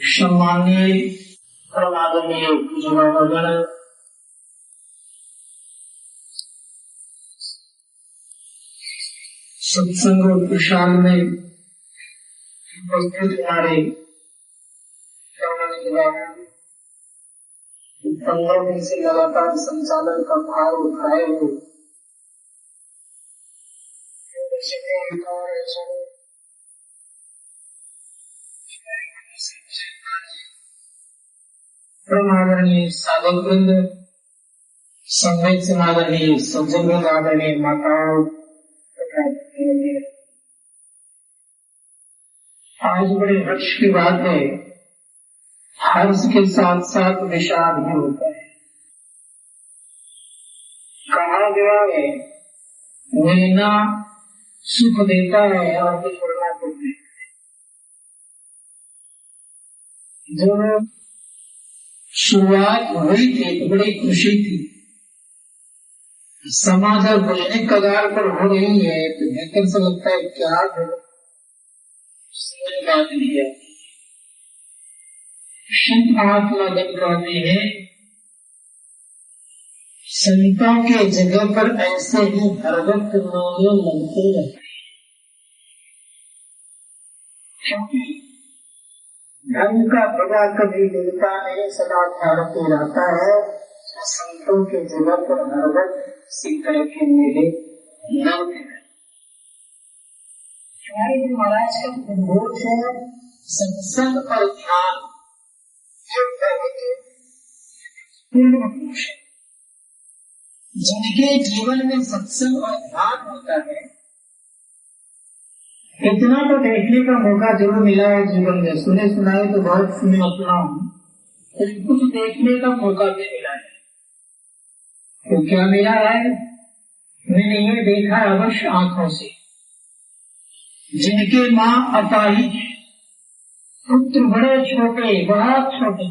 सम्मानीय परमादरणीय गुरुजनगण, सत्संग और प्रसाद में उपस्थित हमारे 15 दिन से लगातार संचालन का भार उठाए हुए परमादरणीय साधक वृंद, संवेद समादरणीय सज्जन वृंद, आदरणीय माताओं, आज बड़े हर्ष की बात है। हर्ष के साथ साथ विषाद भी होता है। कहा गया है लेना सुख देता है और कुछ छोड़ना दुख देता है। जो शुरुआत हुई थी तो बड़ी खुशी थी, समाज और बुलने कगार पर हो रही है तो भीतर से लगता है क्या बात लिया। संत महात्मा जब कहते हैं संतों के जगह पर ऐसे ही भरवत लोग लगते रहते हैं, क्योंकि धर्म का प्रजा कभी मिलता नहीं, सदा भारत रहता है। संतों के जगह पर भरवत इसी तरह के मेले लगते हैं। महाराज का उद्बोध है सत्संग और ध्यान जिनके जीवन में सत्संग और ध्यान होता है, इतना तो देखने का मौका जरूर मिला है जीवन में। सुने सुनाए तो बहुत सुने अपना हूँ, कुछ देखने का मौका भी मिला है। तो क्या मिला है? मैंने ये देखा अवश्य आंखों से, जिनके माँ अपाहिज, पुत्र बड़े छोटे, बहुत छोटे,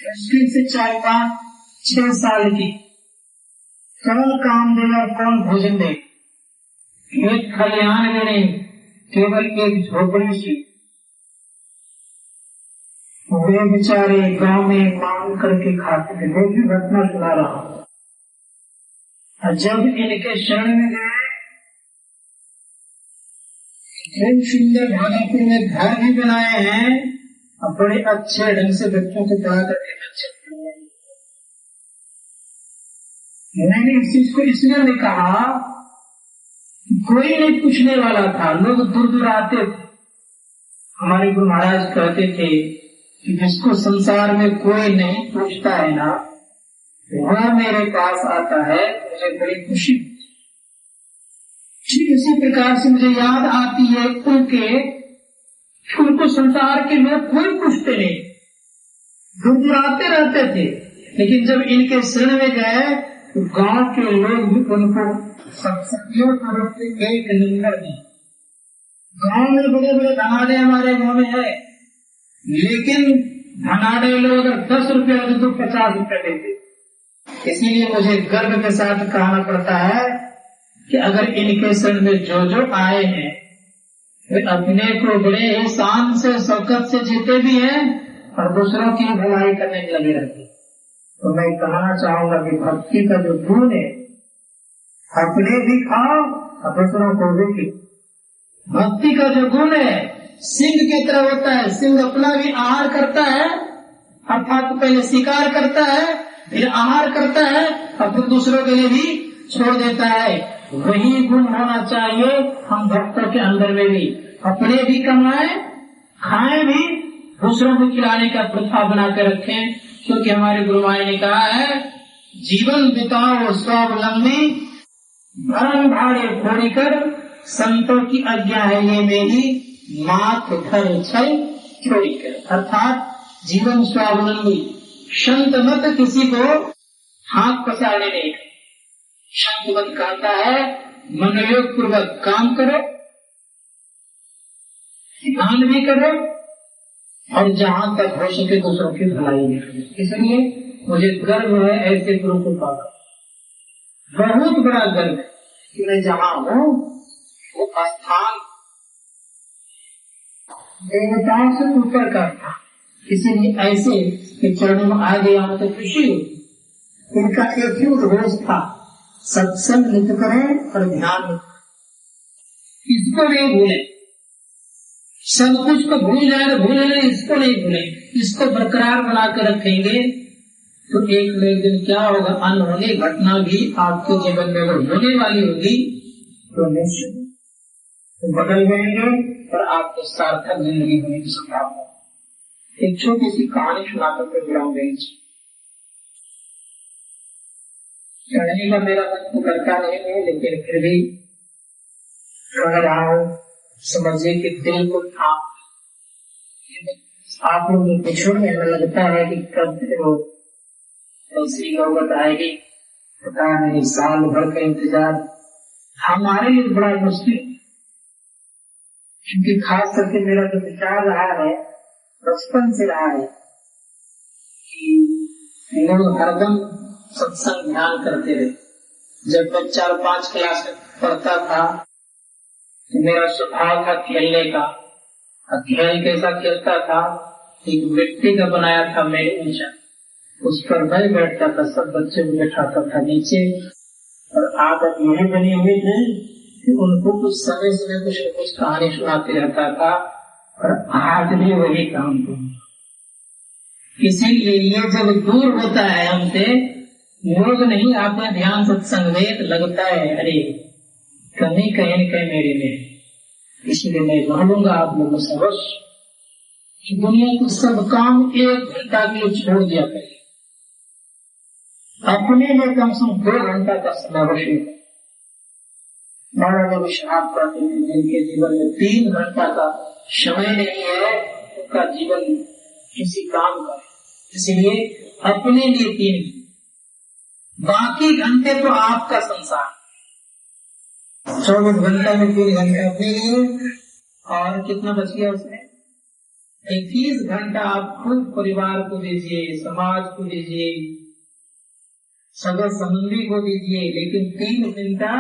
मुश्किल से 4-5-6 साल की, कौन काम देगा, कौन भोजन दे, एक खलिहान में नहीं, केवल एक झोपड़ी सी, वे बेचारे गांव में मांग करके खाते थे। वो भी घटना सुना रहा हूं। जब इनके शरण में गए, खूब सुंदर भागलपुर में घर भी बनाए हैं और बड़े अच्छे ढंग से बच्चों को पढ़ा करके बच्चे। मैंने इस चीज को इसलिए नहीं कहा, कोई नहीं पूछने वाला था, लोग दूर दूर आते थे। हमारे गुरु महाराज कहते थे कि जिसको संसार में कोई नहीं पूछता है ना, वह मेरे पास आता है, मुझे बड़ी खुशी। ठीक इसी प्रकार से मुझे याद आती है उनको संसार के लोग कोई पूछते नहीं, दूर आते रहते थे, लेकिन जब इनके शरण में गए तो गांव के लोग भी उनको सत्संगियों तरफ से एक नंबर दी। गांव में बड़े बड़े धनाढ़े हमारे गांव में है, लेकिन धनाढ़े लोग अगर 10 रुपया तो 50 रुपया देते। इसीलिए मुझे गर्व के साथ कहना पड़ता है, कि अगर इनके शरण में जो आए हैं वे अपने को बड़े ही शान से शौकत से जीते भी हैं और दूसरों की भलाई करने में लगे रहते। तो मैं कहना चाहूंगा कि भक्ति का जो गुण है अपने भी खाओ और दूसरों को भी खिलाओ। भक्ति का जो गुण है सिंह की तरह होता है। सिंह अपना भी आहार करता है, अर्थात पहले शिकार करता है, फिर आहार करता है और फिर दूसरों के लिए भी छोड़ देता है। वही गुण होना चाहिए हम भक्तों के अंदर में भी। अपने भी कमाएं, खाएं भी, दूसरों को खिलाने का प्रथा बना कर रखें। क्योंकि हमारे गुरुमाई ने कहा है जीवन बिताओ स्वावलंबी, धर्म भाड़े फोड़ी कर, संतों की आज्ञा है ये मेरी, मात घर छल छोड़ी कर। अर्थात जीवन स्वावलंबी, संत मत किसी को हाथ पसारने नहीं। संत मत कहता है मनोयोग पूर्वक काम करो, ध्यान भी करो और जहां तक हो सके दूसरों की भलाई भी करो। इसलिए मुझे गर्व है ऐसे गुरु को पाकर, बहुत बड़ा गर्व है कि मैं जहां हूँ वो स्थान देवताओं से ऊपर का था। इसीलिए ऐसे कि चरणों में आ गया तो खुशी होती। इनका एक ही उद्देश्य था सत्संग नित्य करें और ध्यान नित्य, इसको नहीं भूले। सब कुछ को भूल जाए तो भूले नहीं, इसको नहीं भूले। इसको बरकरार बना कर रखेंगे तो एक न एक दिन क्या होगा, अनहोनी घटना भी आपके जीवन में अगर होने वाली होगी तो निश्चित बदल जाएंगे और आपको सार्थक जिंदगी होने की संभावना। एक छोटी सी कहानी सुनाकर के बुलाऊंगे। चढ़ने का मेरा मन तो करता नहीं है, लेकिन फिर भी सुन रहा हूँ। समझिए कि दिल को था आप लोग पिछड़ में लगता है कि कब ऐसी नौबत आएगी, पता नहीं, साल भर का इंतजार हमारे लिए बड़ा मुश्किल। क्योंकि खास करके मेरा जो विचार रहा है बचपन से रहा है कि लोग हरदम सत्संग ध्यान करते रहे। जब मैं 4-5 क्लास में पढ़ता था तो मेरा स्वभाव था खेलने का। खेल कैसा खेलता था, एक मिट्टी का बनाया था मैं ऊंचा, उस पर मैं बैठता था, सब बच्चे को बैठाता था नीचे। और आदत यही बनी हुई थी कि उनको कुछ समय समय कुछ न कुछ कहानी सुनाते रहता था और आज भी वही काम करूँ। इसीलिए ये जब दूर होता है हमसे, लोग नहीं आते ध्यान सत्संग में, तो लगता है अरे कमी कहीं न कहीं मेरे में। इसलिए मैं मानूंगा आप लोगों से अवश्य कि दुनिया के सब काम 1 घंटा के लिए छोड़ दिया करें, अपने लिए कम से कम 2 घंटा का समय अवश्य। महाराजा विश्वनाथ कहते हैं जिनके जीवन में 3 घंटा का समय नहीं है उनका जीवन किसी काम का। इसलिए अपने लिए 3, बाकी घंटे तो आपका संसार। 24 घंटा में 3 घंटे अपने लिए और कितना बच गया उसमें 21 घंटा आप खुद परिवार को दीजिए, समाज को दीजिए, सगा संबंधी को दीजिए, लेकिन 3 घंटा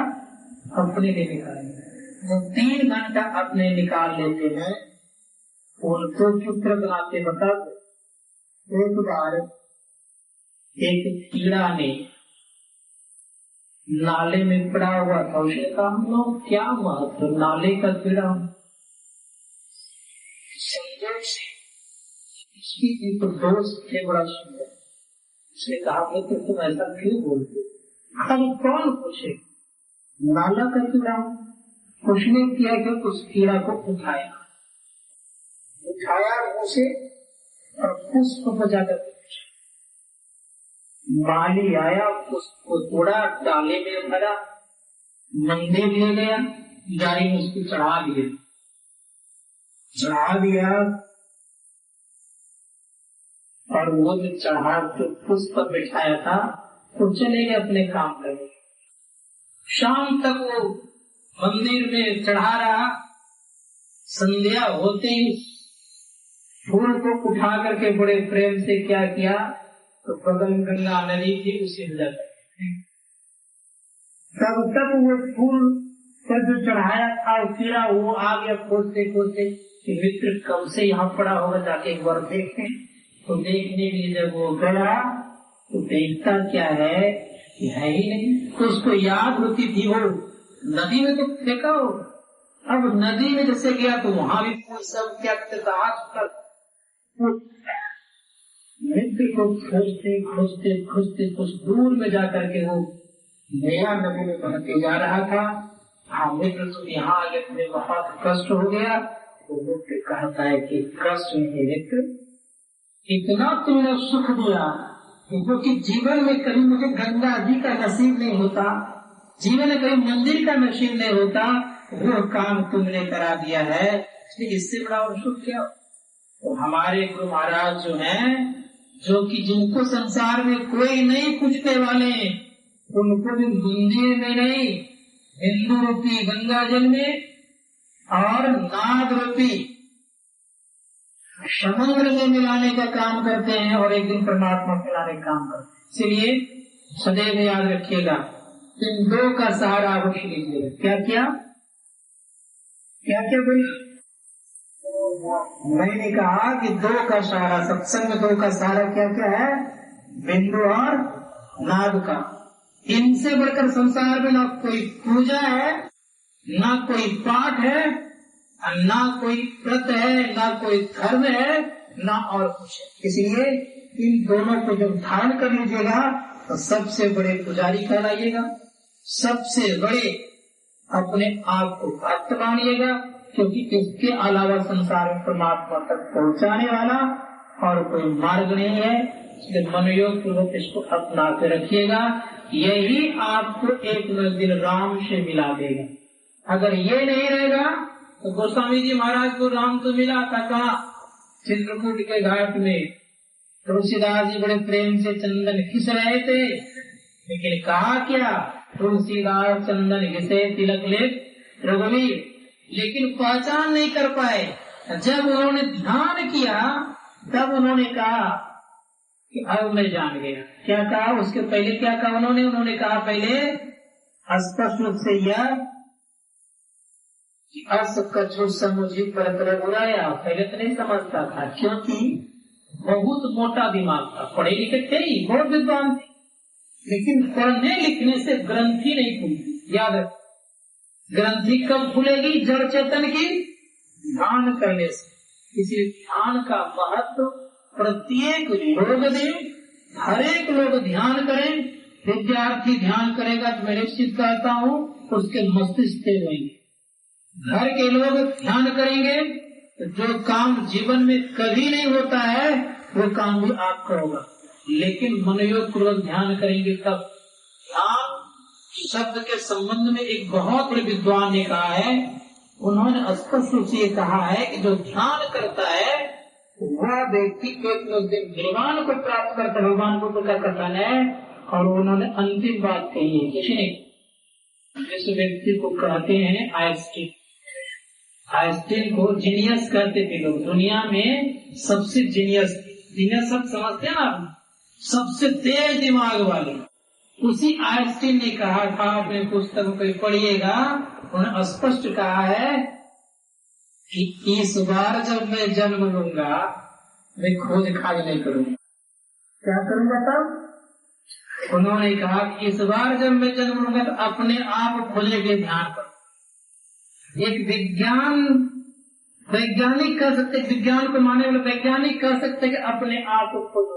अपने लिए निकालेंगे। जो 3 घंटा अपने निकाल लेते हैं उनको चित्र बनाते बता। एक बार एक कीड़ा ने नाले में पड़ा हुआ था, उसने कहा हम लोग क्या हुआ, तो नाले का कीड़ा संजोग से उसकी एक दोस्त थे बड़ा सुंदर, उसने कहा कि तुम ऐसा क्यों बोलते, खाली कौन पूछे, नाला का कीड़ा। उसने किया कि उस कीड़ा को उठाया मुंह से और पुष्प बजाकर माली आया, उसको तोड़ा, डाले में भरा, मंदिर ले गया, गाड़ी में उसको चढ़ा दिया और वो जो चढ़ा के पुष्प पर बिठाया था तो चले गए अपने काम करने। शाम तक वो मंदिर में चढ़ा रहा। संध्या होते ही फूल को उठा करके बड़े प्रेम से क्या किया, तो बगल गंगा नदी थी उसे तब वो फूल पर जो चढ़ाया था कीड़ा वो आ गया खोजते खोजते कि मित्र कब से यहाँ पड़ा होगा, जाके एक बार देखें। तो देखने के लिए जब वो गया तो देखता क्या है कि है ही नहीं। तो उसको याद होती थी वो नदी में तो फेंका हो, अब नदी में जैसे गया तो वहां भी फूल सब क्या कर मित्र को खोजते खोजते खोजते कुछ दूर में जाकर के वो नया नदी में बहते जा रहा था। हाँ मित्र तुम यहाँ आ गए, तुम्हें बहुत कष्ट हो गया। तो मित्र कहता है कि कष्ट नहीं मित्र, इतना तुमने सुख दिया क्योंकि जीवन में कभी मुझे गंगा जी का नसीब नहीं होता, जीवन में कभी मंदिर का नसीब नहीं होता, वो काम तुमने करा दिया है, इससे बड़ा और सुख क्या। तो हमारे गुरु महाराज जो हैं, जो कि जिनको संसार में कोई नहीं पूछने वाले, उनको भी मंदिर में नहीं, हिंदू रूपी गंगा जल में और नाद रूपी समुद्र में मिलाने का काम करते हैं और एक दिन परमात्मा मिलाने का काम करते हैं। इसलिए सदैव याद रखिएगा, इन दो का सहारा अवश्य लीजिएगा। क्या क्या क्या क्या बोली? मैंने कहा कि दो का सहारा, सत्संग में दो का सहारा क्या क्या है? बिंदु और नाद का। इनसे बढ़कर संसार में ना कोई पूजा है, ना कोई पाठ है, ना कोई व्रत है, ना कोई धर्म है, ना और कुछ है। इसलिए इन दोनों को जब धारण कर लीजिएगा तो सबसे बड़े पुजारी कहलाइएगा, सबसे बड़े अपने आप को भक्त मानिएगा, क्योंकि इसके अलावा संसार में परमात्मा तक पहुंचाने वाला और कोई मार्ग नहीं है। इसलिए मनोयोग पूर्वक इसको अपना के रखिएगा, यही आपको एक दिन राम से मिला देगा। अगर ये नहीं रहेगा तो गोस्वामी जी महाराज को राम तो मिला था कहाँ? चित्रकूट के घाट में तुलसीदास जी बड़े प्रेम से चंदन घिस रहे थे, लेकिन कहा क्या? तुलसीदास चंदन घिसे तिलक ले रघुवीर, लेकिन पहचान नहीं कर पाए। जब उन्होंने ध्यान किया तब उन्होंने कहा कि अब मैं जान गया। क्या कहा? उसके पहले क्या कहा उन्होंने कहा पहले स्पष्ट रूप से यह अस कछु समुझी पर बुराया। पहले तो नहीं समझता था, क्योंकि बहुत मोटा दिमाग था, पढ़े लिखे थे ही, बहुत विद्वान थे, लेकिन पढ़ने लिखने से ग्रंथि नहीं खुलती। याद रख, ग्रंथि कब खुलेगी? जड़ चेतन की ध्यान करने से। इसलिए ध्यान का महत्व प्रत्येक लोग दें, हर एक लोग ध्यान करें। विद्यार्थी ध्यान करेगा तो मैं निश्चित कहता हूँ उसके मस्तिष्क तेज होंगे। घर के लोग ध्यान करेंगे तो जो काम जीवन में कभी नहीं होता है वो काम भी आपका होगा। लेकिन मनोयोग पूर्वक ध्यान करेंगे तब। ध्यान शब्द के संबंध में एक बहुत बड़े विद्वान ने कहा है, उन्होंने स्पष्ट रूप से कहा है कि जो ध्यान करता है वह व्यक्ति एक दिन भगवान को प्राप्त करता है, भगवान को प्रकट करता है। और उन्होंने अंतिम बात कही है, किसी ने जिस व्यक्ति को कहते हैं आइंस्टीन को जीनियस कहते थे लोग, दुनिया में सबसे जीनियस सब समझते हैं ना, सबसे तेज दिमाग वाले। उसी आइंस्टीन ने कहा था, अपने पुस्तक में पढ़िएगा, उन्होंने स्पष्ट कहा है कि इस बार जब मैं जन्म लूंगा मैं खोज खाज नहीं करूंगा। क्या करूंगा तब? उन्होंने कहा कि इस बार जब मैं जन्म लूंगा तो अपने आप खोजने के ध्यान पर। एक वैज्ञानिक कह सकते, विज्ञान को माने वाले वैज्ञानिक कह सकते कि अपने आप को खोजो।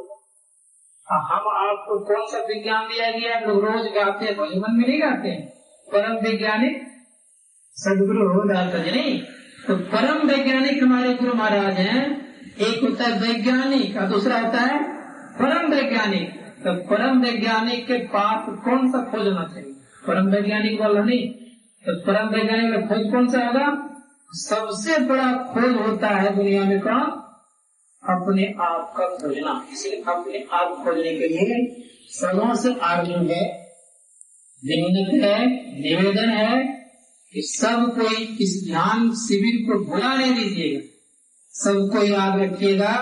हम आपको कौन सा विज्ञान दिया गया? लोग रोज गाते हैं, भजन में नहीं गाते हैं। परम वैज्ञानिक सदगुरु हो जाता है नहीं। तो परम वैज्ञानिक हमारे गुरु महाराज हैं। एक होता है वैज्ञानिक और दूसरा होता है परम वैज्ञानिक। तो परम वैज्ञानिक के पास कौन सा खोजना चाहिए? परम वैज्ञानिक वाला नहीं। तो परम वैज्ञानिक का खोज कौन सा होगा? सबसे बड़ा खोज होता है दुनिया में का अपने आप का खोजना। इसलिए अपने आप खोजने के लिए सर्वों से आर्जुन है, विनम्र है, निवेदन है कि सब कोई इस ध्यान शिविर को भुला नहीं दीजिएगा, सबको याद रखिएगा।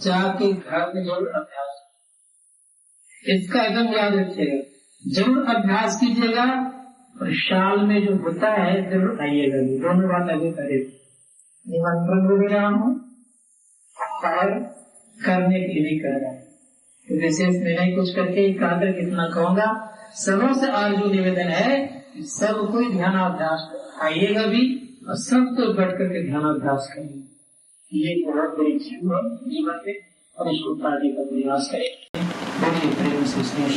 जाके घर में जरूर अभ्यास, इसका एकदम याद रखिएगा, जरूर अभ्यास कीजिएगा। और शाल में जो होता है जरूर आइएगा, दोनों बात अभी करे। निमंत्रण भी रहा हूँ और करने के लिए कर रहा है, तो विशेष में नहीं कुछ करके एकाग्र कितना कहूँगा। सबों से आरजू निवेदन है कि सब कोई ध्यानाभ्यास आइएगा भी और सबको बढ़ करके ध्यानाभ्यास करेंगे। ये बहुत बड़ी चीज है जीवन में और इसको पाने का प्रयास करें। बड़ी प्रेम से स्नेह